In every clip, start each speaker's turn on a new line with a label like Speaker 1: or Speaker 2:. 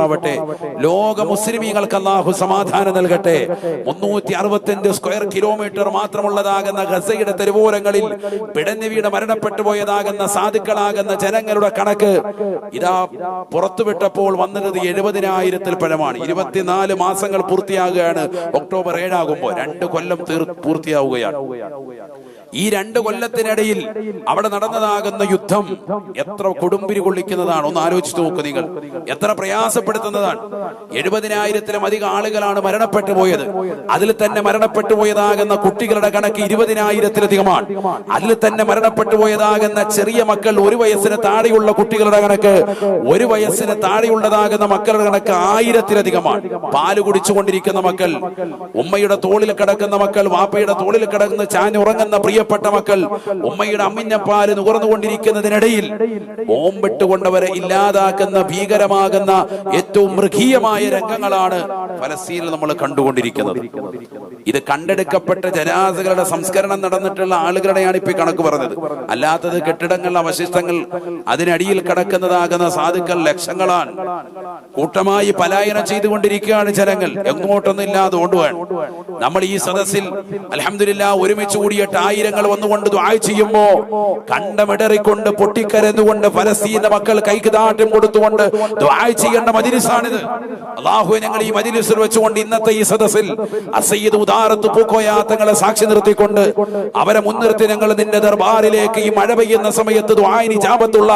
Speaker 1: അനുഗ്രഹിക്കുമാറാവട്ടെ. ലോക മുസ്ലിമീങ്ങൾക്ക് അല്ലാഹു സമാധാനം നൽകട്ടെ. 365 സ്ക്വയർ കിലോമീറ്റർ മാത്രമുള്ളതാകുന്ന ഗസയുടെ തെരുവോരങ്ങളിൽ പിടഞ്ഞു വീട് മരണപ്പെട്ടു പോയതാകുന്ന സാധുക്കളാകുന്ന ജനങ്ങളുടെ കണക്ക് ഇതാ പുറത്തുവിട്ടപ്പോൾ വന്നത് 70,000-ൽ പരമാണ്. 24 മാസങ്ങൾ പൂർത്തിയാകുകയാണ്. ഒക്ടോബർ 7 ആകുമ്പോൾ 2 കൊല്ലം പൂർത്തിയാവുകയാണ്. ഈ 2 കൊല്ലത്തിനിടയിൽ അവിടെ നടന്നതാകുന്ന യുദ്ധം എത്ര കൊടുമ്പിരി കൊള്ളിക്കുന്നതാണ്. ഒന്ന് ആലോചിച്ച് നോക്ക് നിങ്ങൾ, എത്ര പ്രയാസപ്പെടുത്തുന്നതാണ്. 70,000-ലും അധികം ആളുകളാണ് മരണപ്പെട്ടു പോയത്. അതിൽ തന്നെ മരണപ്പെട്ടു പോയതാകുന്ന കുട്ടികളുടെ കണക്ക് 20,000-ലധികമാണ്. അതിൽ തന്നെ മരണപ്പെട്ടു പോയതാകുന്ന ചെറിയ മക്കൾ, 1 വയസ്സിന് താഴെയുള്ള കുട്ടികളുടെ കണക്ക്, 1 വയസ്സിന് താഴെയുള്ളതാകുന്ന മക്കളുടെ കണക്ക് 1000-ലധികമാണ്. പാല് കുടിച്ചുകൊണ്ടിരിക്കുന്ന മക്കൾ, ഉമ്മയുടെ തോളിൽ കിടക്കുന്ന മക്കൾ, വാപ്പയുടെ തോളിൽ കിടക്കുന്ന ചാഞ്ഞുറങ്ങുന്ന പ്രിയപ്പെട്ട മക്കൾ, ഉമ്മയുടെ അമ്മിഞ്ഞപ്പാല് നുകർന്നുകൊണ്ടിരിക്കുന്നതിനിടയിൽ ബോംബിട്ടുകൊണ്ടവരെ ഇല്ലാതാക്കുന്ന ഭീകരമാകുന്ന ഏറ്റവും മൃഗീയമായ രംഗങ്ങളാണ് ഫലസ്തീനിൽ നമ്മൾ കണ്ടുകൊണ്ടിരിക്കുന്നത്. ഇത് കണ്ടെടുക്കപ്പെട്ട ജനാസകളുടെ സംസ്കരണം നടന്നിട്ടുള്ള ആളുകളുടെയാണ് ഇപ്പൊ കണക്ക് പറഞ്ഞത്. അല്ലാത്തത് കെട്ടിടങ്ങളുടെ അവശിഷ്ടങ്ങൾ, അതിനടിയിൽ കിടക്കുന്നതാകുന്ന സാധുക്കൾ ലക്ഷങ്ങളാണ്. കൂട്ടമായി പലായനം ചെയ്തുകൊണ്ടിരിക്കുകയാണ് ജനങ്ങൾ, എങ്ങോട്ടൊന്നും ഇല്ലാതെ ഓടുവാൻ. നമ്മൾ ഈ സദസ്സിൽ അൽഹംദുലില്ലാഹ് ഒരുമിച്ച് കൂടിയിട്ട് ആയിരങ്ങൾ വന്നുകൊണ്ട് ദുആ ചെയ്യുമ്പോ കണ്ടമിടറിക്കൊണ്ട് പൊട്ടിക്കരന്നുകൊണ്ട് ഫലസ്തീന്റെ മക്കൾ കൈക്ക് ദാഠ്യം കൊടുത്തുകൊണ്ട് ദുആ ചെയ്യേണ്ട മജ്ലിസാണിത്. അല്ലാഹുവേ, ഞങ്ങൾ ഈ മജ്ലിസിൽ വെച്ചുകൊണ്ട് ഇന്നത്തെ ഈ സദസ്സിൽ അസയ്യിദ് ഉദാറത്ത് പൂക്കോയ തങ്ങളെ സാക്ഷി നിർത്തിക്കൊണ്ട് അവരെ മുൻനിർത്തി ഞങ്ങൾ നിന്റെ ദർബാറിലേക്ക് ഈ മഴ പെയ്യുന്ന സമയത്ത് ദുആഇന് ഇജാബത്തുള്ള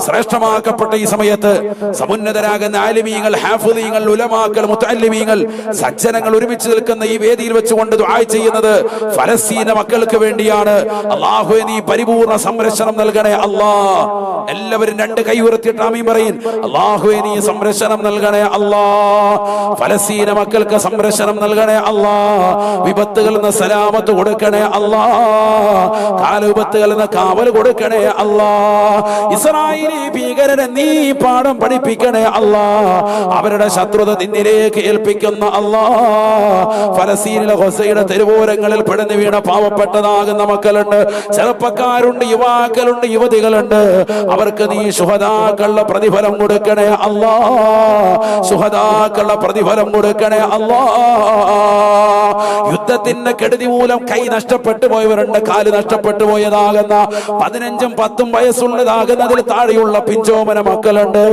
Speaker 1: ശ്രേഷ്ഠമാക്കപ്പെട്ട ഈ സമയത്ത് സമുന്നതരാകുന്ന ആലിമീങ്ങൾ, ഹാഫിളീങ്ങൾ, ഉലമാക്കൾ, മുതഅല്ലിമീങ്ങൾ, സജ്ജനങ്ങൾ ഒരുമിച്ച് നിൽക്കുന്ന ഈ വേദിയിൽ വെച്ചുകൊണ്ട് ദുആ ചെയ്യുന്നത് ഫലസ്തീന മക്കൾക്ക് വേണ്ടിയാണ്. അല്ലാഹുവേ, നീ പരിപൂർണ്ണ സംരക്ഷണം നൽകണേ അല്ലാഹ്. എല്ലാവരും 2 കൈ ഉയർത്തിയിട്ട് ആമീൻ പറയും. അല്ലാഹുവേ, നീ സംരക്ഷണം നൽകണേ അല്ലാഹ്. ഫലസ്തീന മക്കൾക്ക് സംരക്ഷണം നൽകണേ അല്ലാഹ്. വിപത്തുകളിൽ നിന്ന് സലാമത്ത് കൊടുക്കണേ അല്ലാഹ്. കാലവിപത്തുകളിൽ നിന്ന് കാവൽ കൊടുക്കണേ അല്ലാഹ്. ഇസ്രായേലി ഭീകരരെ നീ പാഠം പഠിപ്പിക്കണേ അല്ലാഹ്. അവരുടെ ശത്രുത നിന്നിലേക്ക് ഏൽപ്പിക്കുന്ന അല്ലാഹ്. ഫലസ്തീനിലെ ഗസയുടെ തെരുവോരങ്ങളിൽ പിടഞ്ഞു വീണ പാവപ്പെട്ടതാകുന്ന മക്കളുണ്ട്, ചെറുപ്പക്കാരുണ്ട്, യുവാക്കളുണ്ട്, യുവതികളുണ്ട്. അവർക്ക് നീ ശുഹദാക്കളുടെ പ്രതിഫലം കൊടുക്കണേ അല്ലാഹ്. ശുഹദാക്കളുടെ പ്രതിഫലം കൊടുക്കണേ അല്ലാഹ്. യുദ്ധത്തിന്റെ കെടുതി മൂലം കൈ നഷ്ടപ്പെട്ടു പോയവരുണ്ട്, കാല് നഷ്ടപ്പെട്ടു പോയതാകുന്ന 15ഉം 10ഉം വയസ്സുള്ളതാകുന്നതിൽ താഴെയുള്ള പിഞ്ചോമന മക്കളുണ്ട്.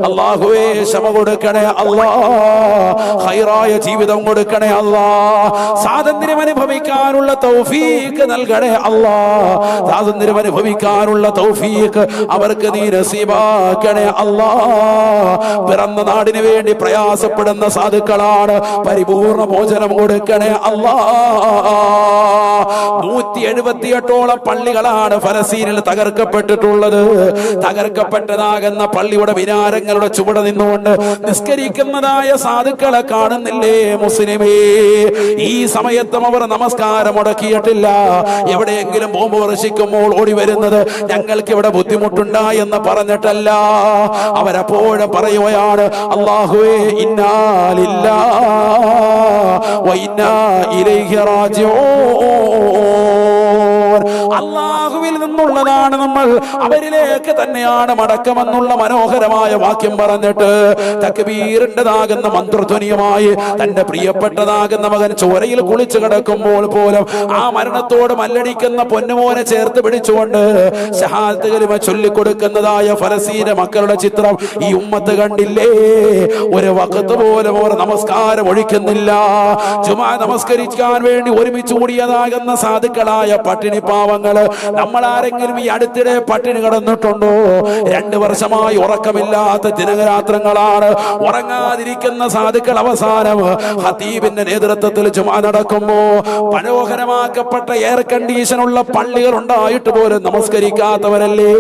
Speaker 1: അല്ലാഹുവേ, ക്ഷമ കൊടുക്കണേ അല്ലാഹ്. ഖൈറായ ജീവിതം കൊടുക്കണേ അല്ലാഹ്. സ്വാതന്ത്ര്യം അനുഭവിക്കാനുള്ള തൗഫീഖ് നൽകണേ അല്ലാഹ്. സ്വാതന്ത്ര്യം അനുഭവിക്കാനുള്ള തൗഫീഖ് അവർക്ക് നീ നസീബാക്കണേ അല്ലാഹ്. പിറന്ന നാടിന് വേണ്ടി പ്രയാസപ്പെടുന്ന സാധുക്കളാണ്, പരിപൂർണ മോചനം കൊടുക്കണേ അല്ലാഹ്. 178ഓളം പള്ളികളാണ് ഫലസ്തീനിൽ തകർക്കപ്പെട്ടിട്ടുള്ളത്. തകർക്കപ്പെട്ടതാകുന്ന പള്ളിയുടെ വിനാരങ്ങളുടെ ചുവടെ നിന്നുകൊണ്ട് നിസ്കരിക്കുന്നതായ സാധുക്കളെ കാണുന്നില്ലേ മുസ്ലിമേ? ഈ സമയത്തും അവർ നമസ്കാരം മുടക്കിയിട്ടില്ല. എവിടെയെങ്കിലും ബോംബ് വർഷിക്കുമ്പോൾ ഓടി വരുന്നത് ഞങ്ങൾക്ക് ഇവിടെ ബുദ്ധിമുട്ടുണ്ടായി എന്ന് പറഞ്ഞിട്ടല്ല. അവരെപ്പോഴും പറയുകയാണ്, അല്ലാഹുവേ, ഇന്നാ ലില്ലാഹി വ ഇന്നാ ഇലൈഹി റാജിഊൻ. അല്ലാഹുവിൽ നിന്നുള്ളതാണ് നമ്മൾ, അവരിലേക്ക് തന്നെയാണ് മടക്കമെന്നുള്ള മനോഹരമായ വാക്യം പറഞ്ഞിട്ട് തക്ബീറിൻ്റെതാകുന്ന മന്ത്രധ്വനിയുമായി തന്റെ പ്രിയപ്പെട്ടതാകുന്ന മകൻ ചോരയിൽ കുളിച്ചു കിടക്കുമ്പോൾ പോലും ആ മരണത്തോട് മല്ലടിക്കുന്ന പൊന്നുമോനെ ചേർത്ത് പിടിച്ചുകൊണ്ട് ശഹാദത്ത് കലിമ ചൊല്ലിക്കൊടുക്കുന്നതായ ഫലസ്തീന മക്കളുടെ ചിത്രം ഈ ഉമ്മത്ത് കണ്ടില്ലേ? ഒരു വഖത്ത് പോലും അവർ നമസ്കാരം ഒഴിക്കുന്നില്ല. ജുമാ നമസ്കരിക്കാൻ വേണ്ടി ഒരുമിച്ച് കൂടിയതാകുന്ന സാധുക്കളായ പട്ടിണി പാവങ്ങള് നമ്മൾ ആരെങ്കിലും ഈ അടുത്തിടെ പട്ടിണി കിടന്നിട്ടുണ്ടോ? 2 വർഷമായി ഉറക്കമില്ലാത്ത ദിനരാത്രങ്ങളാണ്. ഉറങ്ങാതിരിക്കുന്ന സാധുക്കൾ അവസാനം ഖതീബിന്റെ നേതൃത്വത്തിൽ ജുമാ നടക്കുമ്പോ മനോഹരമാക്കപ്പെട്ട എയർ കണ്ടീഷനുള്ള പള്ളികൾ ഉണ്ടായിട്ട് പോലും നമസ്കരിക്കാത്തവരല്ലേ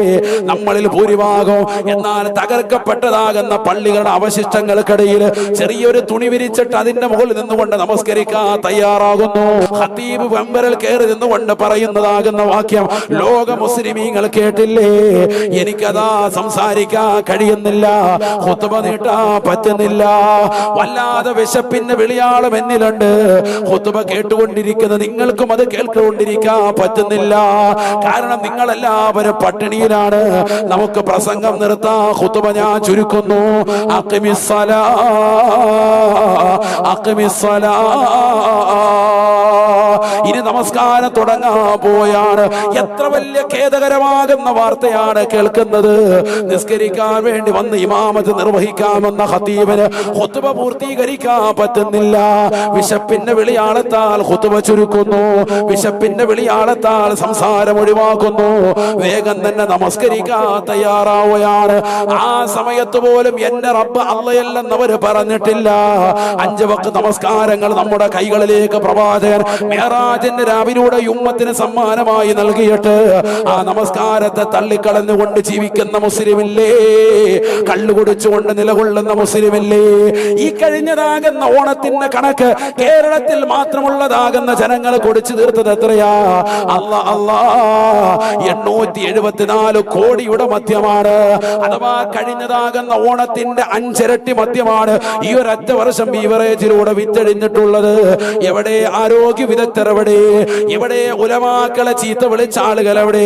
Speaker 1: നമ്മളിൽ ഭൂരിഭാഗം. എന്നാൽ തകർക്കപ്പെട്ടതാകുന്ന പള്ളികളുടെ അവശിഷ്ടങ്ങൾക്കിടയിൽ ചെറിയൊരു തുണി വിരിച്ചിട്ട് അതിന്റെ മുകളിൽ നിന്നുകൊണ്ട് നമസ്കരിക്കാൻ തയ്യാറാകുന്നു. ഖതീബ് മെമ്പറിൽ കയറി നിന്നുകൊണ്ട് പറയുന്നതാകുന്ന പറയുന്നതാകുന്ന വാക്യം ലോക മുസ്ലിമീങ്ങൾ കേട്ടില്ലേ? എനിക്കതാ സംസാരിക്കാൻ കഴിയുന്നില്ല, ഖുത്ബ നീട്ടാൻ പറ്റുന്നില്ല, വല്ലാതെ വിശപ്പിന്റെ വിളിയാളം എന്നിലുണ്ട്. ഖുത്ബ കേട്ടുകൊണ്ടിരിക്കുന്ന നിങ്ങൾക്കും അത് കേട്ടുകൊണ്ടിരിക്കാൻ പറ്റുന്നില്ല. കാരണം നിങ്ങളെല്ലാവരും പട്ടിണിയിലാണ്. നമുക്ക് പ്രസംഗം നിർത്താം, ഖുത്ബ ഞാൻ ചുരുക്കുന്നു. അഖിമിസ്സലാ അഖിമിസ്സലാ. ഇനി നമസ്കാരം തുടങ്ങാൻ പോയാണ്. എത്ര വലിയ ഖേദകരമാകുന്ന വാർത്തയാണ് കേൾക്കുന്നത്. നിസ്കരിക്കാൻ വേണ്ടി വന്ന് ഇമാമത്ത് നിർവഹിക്കാമെന്ന ഖതീബിന് ഖുത്ബ പൂർത്തീകരിക്കാൻ പറ്റുന്നില്ല. വിശപ്പിന്റെ വിളിയാളത്താൽ ഖുത്ബ ചുരുക്കുന്നു, വിശപ്പിന്റെ വിളിയാളത്താൽ സംസാരം ഒഴിവാക്കുന്നു. വേഗം തന്നെ നമസ്കരിക്കാൻ തയ്യാറാവുകയാണ്. ആ സമയത്ത് പോലും എന്റെ റബ്ബ് അള്ളയല്ലെന്നവര് പറഞ്ഞിട്ടില്ല. 5 വക്ത് നമസ്കാരങ്ങൾ നമ്മുടെ കൈകളിലേക്ക് പ്രവാചകൻ മിഅ്റാജിന്റെ രാവിലൂടെ ഉമ്മത്തിന് സമ്മാനമായി നൽകിയിട്ട് ആ നമസ്കാരത്തെ തള്ളിക്കളഞ്ഞുകൊണ്ട് ജീവിക്കുന്ന മുസ്ലിമില്ലേ? കള്ളു കുടിച്ചുകൊണ്ട് നിലകൊള്ളുന്ന മുസ്ലിമില്ലേ? ഈ കഴിഞ്ഞതാകുന്ന ഓണത്തിന്റെ കണക്ക് കേരളത്തിൽ മാത്രമുള്ളതാകുന്ന ജനങ്ങൾ കുടിച്ചു തീർത്തത് എത്രയാ? 874 കോടിയുടെ മദ്യമാണ്. അഥവാ കഴിഞ്ഞതാകുന്ന ഓണത്തിന്റെ 5 ഇരട്ടി മദ്യമാണ് ഈ ഒരൊറ്റ വർഷം ബീവറേജിലൂടെ വിറ്റഴിഞ്ഞിട്ടുള്ളത്. എവിടെ ആരോഗ്യ വിദഗ്ധർ? എവിടെ ഉലമാക്കളെ ചീത്ത വിളിച്ച ആളുകൾ? എവിടെ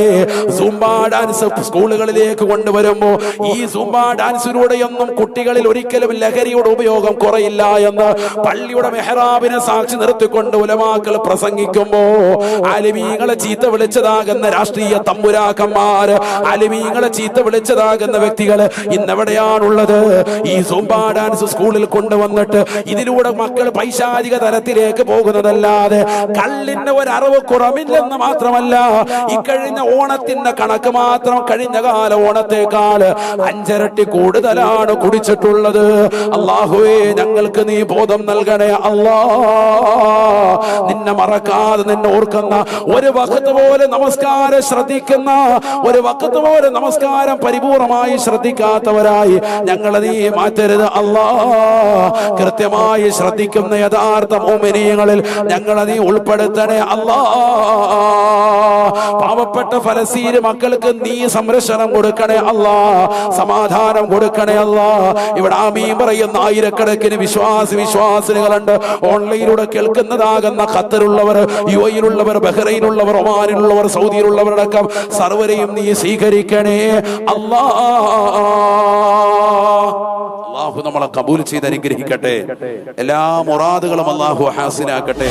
Speaker 1: സൂംബ ഡാൻസ് സ്കൂളുകളിലേക്ക് കൊണ്ടുവരുമ്പോ ഈ സൂംബ ഡാൻസിലൂടെയൊന്നും കുട്ടികളിൽ ഒരിക്കലും ലഹരിയുടെ ഉപയോഗം കുറയില്ല എന്ന് പള്ളിയുടെ മെഹ്റാബിനെ സാക്ഷി നിർത്തിക്കൊണ്ട് ഉലമാക്കൾ പ്രസംഗിക്കുമ്പോ ആലിമീങ്ങളെ ചീത്ത വിളിച്ചതാകുന്ന രാഷ്ട്രീയ തമ്പുരാക്കന്മാര്, ആലിമീങ്ങളെ ചീത്ത വിളിച്ചതാകുന്ന വ്യക്തികള് ഇന്നെവിടെയാണുള്ളത്? ഈ സൂംബ ഡാൻസ് സ്കൂളിൽ കൊണ്ടുവന്നിട്ട് ഇതിലൂടെ മക്കൾ പൈശാചിക തലത്തിലേക്ക് പോകുന്നതല്ലാതെ കള്ളിന്റെ ഒരറിവ് കുറവില്ലെന്ന് മാത്രമല്ല, ഇക്കഴിഞ്ഞ ഓണത്തിന്റെ കണക്ക് മാത്രം കഴിഞ്ഞ കാല ഓണത്തെക്കാൾ 5 ഇരട്ടി കൂടുതലാണ് കുടിച്ചിട്ടുള്ളത്. അല്ലാഹുവേ, ഞങ്ങൾക്ക് നീ ബോധം നൽകണേ അല്ലാ. നിന്നെ മറക്കാതെ നിന്നെ ഓർക്കുന്ന, ഒരു വഖത്ത് പോലെ നമസ്കാരം ശ്രദ്ധിക്കുന്ന, ഒരു വഖത്ത് പോലെ നമസ്കാരം പരിപൂർണമായി ശ്രദ്ധിക്കാത്തവരായി ഞങ്ങളെ നീ മാറ്റരുത് അല്ലാ. കൃത്യമായി ശ്രദ്ധിക്കുന്ന യഥാർത്ഥ മുഅ്മിനീങ്ങളിൽ ഞങ്ങളെ നീ ഉൾപ്പെടുത്തണേ അല്ലാ. പാവപ്പെട്ട ഫലസ്തീൻ മക്കൾക്ക് നീ സംരക്ഷണം കൊടുക്കണേ അല്ലാ, സമാധാനം കൊടുക്കണേ അല്ലാ. ഇവിടെ ആമീൻ പറയുന്ന ആയിരക്കണക്കിന് വിശ്വാസികളുണ്ട്. ഓൺലൈനിലൂടെ കേൾക്കുന്നതാകുന്ന ഖത്തറിലുള്ളവർ, യുഎഇയിലുള്ളവർ, ബഹ്റൈനിലുള്ളവർ, ഒമാനിലുള്ളവർ, സൗദിയിലുള്ളവരടക്കം സർവരെയും നീ സ്വീകരിക്കണേ അല്ലാ. അല്ലാഹു നമ്മളെ കബൂൽ ചെയ്ത് അനുഗ്രഹിക്കട്ടെ. എല്ലാ മുറാദുകളും അല്ലാഹു ഹാസിനാക്കട്ടെ.